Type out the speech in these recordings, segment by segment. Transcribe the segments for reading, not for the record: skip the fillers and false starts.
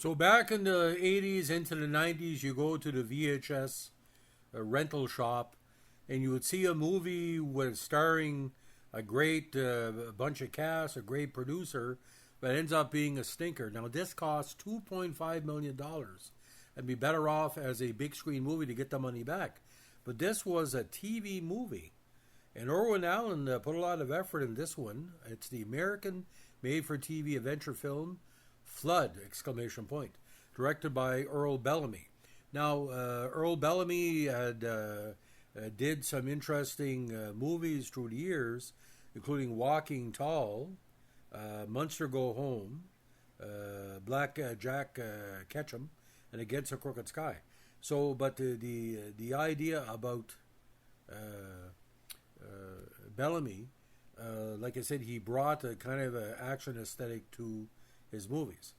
So back in the 80s into the 90s, you go to the VHS rental shop and you would see a movie with starring a great bunch of cast, a great producer, but ends up being a stinker. Now this costs $2.5 million and be better off as a big screen movie to get the money back. But this was a TV movie. And Irwin Allen put a lot of effort in this one. It's the American made-for-TV adventure film Flood! Exclamation point, directed by Earl Bellamy. Now, Earl Bellamy had did some interesting movies through the years, including Walking Tall, Munster Go Home, Black Jack Ketchum, and Against a Crooked Sky. So, but the idea about Bellamy, like I said, he brought a kind of an action aesthetic to his movies.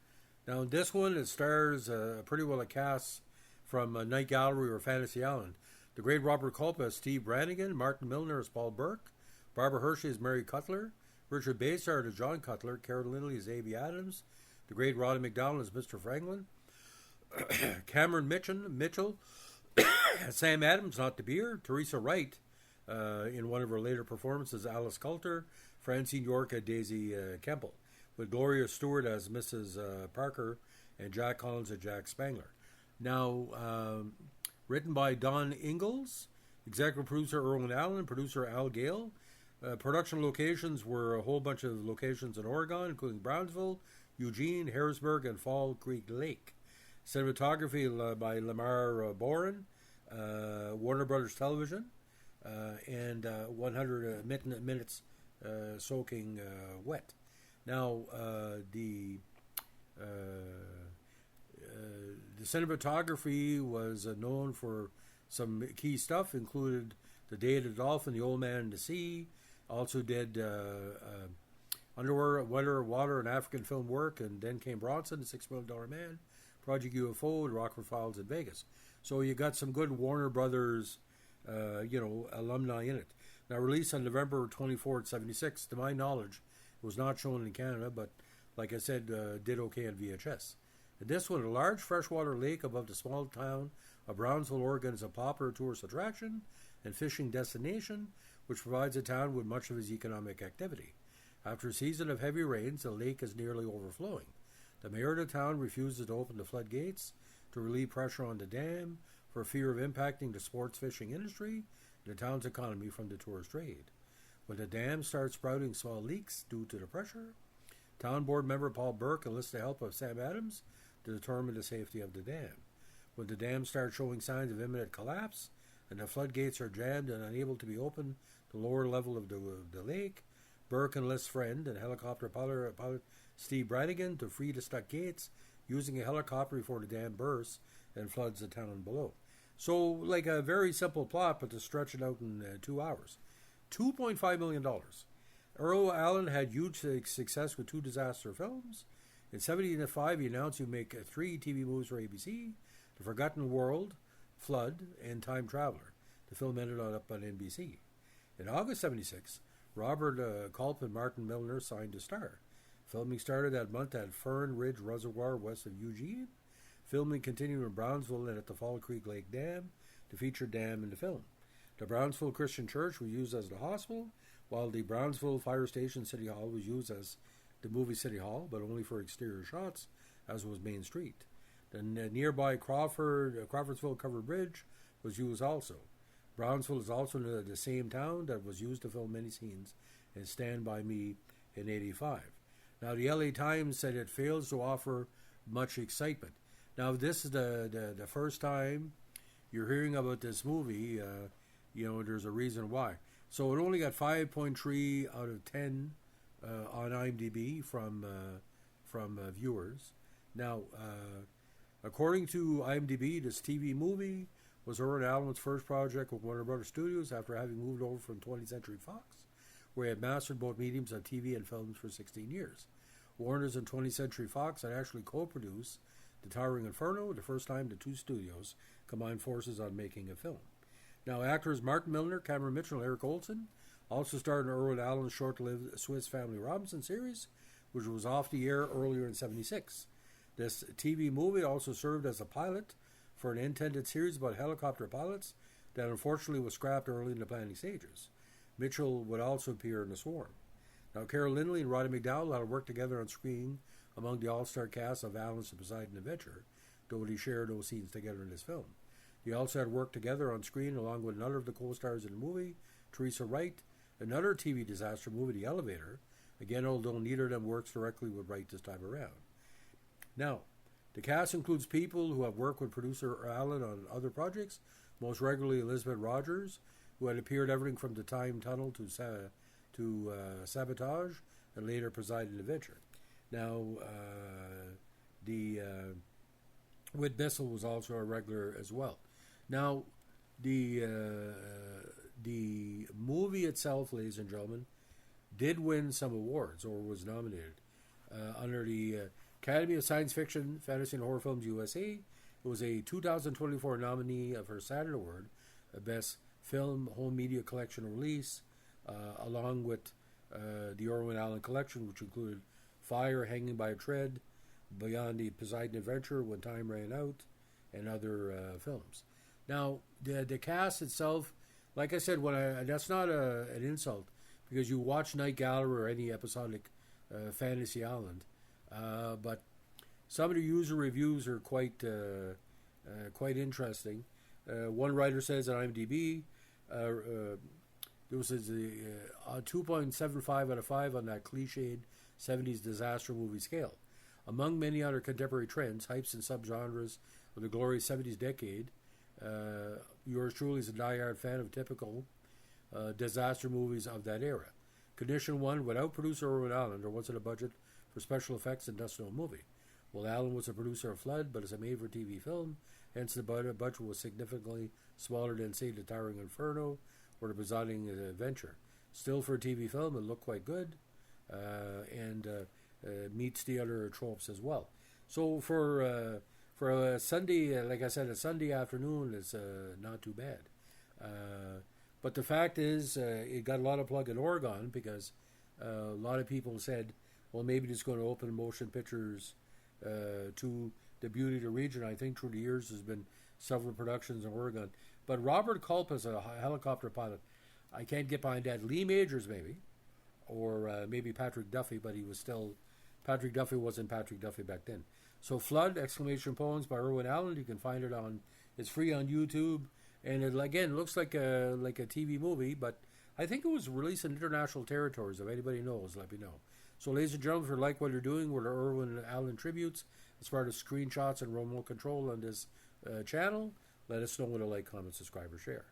Now, in this one, it stars pretty well a cast from Night Gallery or Fantasy Island. The great Robert Culp as Steve Brannigan, Martin Milner as Paul Burke, Barbara Hershey as Mary Cutler, Richard Basehart as John Cutler, Karen Lindley as Avie Adams, the great Roddy McDowell as Mr. Franklin, Cameron Mitchell, Sam Adams, not the beer, Teresa Wright, in one of her later performances, Alice Coulter, Francine York as Daisy Kemple, with Gloria Stewart as Mrs. Parker and Jack Collins as Jack Spangler. Now, written by Don Ingalls, executive producer Irwin Allen, producer Al Gale. Production locations were a whole bunch of locations in Oregon, including Brownsville, Eugene, Harrisburg, and Fall Creek Lake. Cinematography by Lamar Boren, Warner Brothers Television, and 100 minutes soaking wet. Now, the cinematography was known for some key stuff, included The Day of the Dolphin, The Old Man in the Sea, also did Underwear, Water, and African film work, and Then Came Bronson, The $6 Million Man, Project UFO, The Rockford Files in Vegas. So you got some good Warner Brothers, alumni in it. Now, released on November 24th, 76, to my knowledge, it was not shown in Canada, but like I said, did okay on VHS. And this one, a large freshwater lake above the small town of Brownsville, Oregon, is a popular tourist attraction and fishing destination, which provides the town with much of its economic activity. After a season of heavy rains, the lake is nearly overflowing. The mayor of the town refuses to open the floodgates to relieve pressure on the dam for fear of impacting the sports fishing industry and the town's economy from the tourist trade. When the dam starts sprouting small leaks due to the pressure, town board member Paul Burke enlists the help of Sam Adams to determine the safety of the dam. When the dam starts showing signs of imminent collapse and the floodgates are jammed and unable to be opened to the lower level of the lake, Burke enlists friend and helicopter pilot Steve Brannigan to free the stuck gates using a helicopter before the dam bursts and floods the town below. So, like a very simple plot, but to stretch it out in 2 hours. $2.5 million. Earl Allen had huge success with two disaster films. In 1975, he announced he would make 3 TV movies for ABC, The Forgotten World, Flood, and Time Traveler. The film ended up on NBC. In August 1976, Robert Culp and Martin Milner signed to star. Filming started that month at Fern Ridge Reservoir west of Eugene. Filming continued in Brownsville and at the Fall Creek Lake Dam, the featured dam in the film. The Brownsville Christian Church was used as the hospital, while the Brownsville Fire Station City Hall was used as the movie City Hall, but only for exterior shots, as was Main Street. The nearby Crawfordsville Covered Bridge was used also. Brownsville is also in the same town that was used to film many scenes in Stand By Me in 1985. Now, the LA Times said it fails to offer much excitement. Now, this is the first time you're hearing about this movie. There's a reason why. So it only got 5.3 out of 10 on IMDb from viewers. Now, according to IMDb, this TV movie was Irwin Allen's first project with Warner Brothers Studios after having moved over from 20th Century Fox, where he had mastered both mediums of TV and films for 16 years. Warner's and 20th Century Fox had actually co-produced The Towering Inferno, the first time the two studios combined forces on making a film. Now, actors Martin Milner, Cameron Mitchell, and Eric Olson also starred in Irwin Allen's short-lived Swiss Family Robinson series, which was off the air earlier in 1976. This TV movie also served as a pilot for an intended series about helicopter pilots that unfortunately was scrapped early in the planning stages. Mitchell would also appear in The Swarm. Now, Carol Lindley and Roddy McDowall had worked together on screen among the all-star cast of Alan's The Poseidon Adventure, though they shared no scenes together in this film. They also had worked together on screen along with another of the co-stars in the movie, Teresa Wright, another TV disaster movie, The Elevator, again, although neither of them works directly with Wright this time around. Now, the cast includes people who have worked with producer Allen on other projects, most regularly Elizabeth Rogers, who had appeared everything from The Time Tunnel to Sabotage, and later Poseidon Adventure. Now, Whit Bissell was also a regular as well. Now, the movie itself, ladies and gentlemen, did win some awards or was nominated under the Academy of Science Fiction, Fantasy, and Horror Films USA. It was a 2024 nominee of her Saturn Award, Best Film Home Media Collection Release, along with the Irwin Allen Collection, which included Fire, Hanging by a Thread, Beyond the Poseidon Adventure, When Time Ran Out, and other films. Now, the cast itself, like I said, that's not an insult, because you watch Night Gallery or any episodic Fantasy Island, but some of the user reviews are quite interesting. One writer says on IMDb, there was a 2.75 out of 5 on that cliched 70s disaster movie scale. Among many other contemporary trends, hypes, and subgenres of the glorious 70s decade, yours truly is a diehard fan of typical disaster movies of that era. Condition 1, without producer Irwin Allen, there wasn't a budget for special effects and thus no movie. Well, Allen was a producer of Flood, but it's a made-for-TV film, hence the budget was significantly smaller than, say, The Towering Inferno or The Poseidon Adventure. Still, for a TV film, it looked quite good, and meets the other tropes as well. So for a Sunday, like I said, a Sunday afternoon is not too bad. But the fact is, it got a lot of plug in Oregon because a lot of people said, well, maybe it's going to open motion pictures to the beauty of the region. I think through the years there's been several productions in Oregon. But Robert Culp is a helicopter pilot. I can't get behind that. Lee Majors, maybe. Or maybe Patrick Duffy, but he was still... Patrick Duffy wasn't Patrick Duffy back then. So Flood, exclamation poems by Irwin Allen. You can find it on... It's free on YouTube. And it, again, looks like a TV movie, but I think it was released in international territories. If anybody knows, let me know. So, ladies and gentlemen, if you like what you're doing with our Irwin Allen tributes, as far as screenshots and remote control on this channel, let us know with a like, comment, subscribe, or share.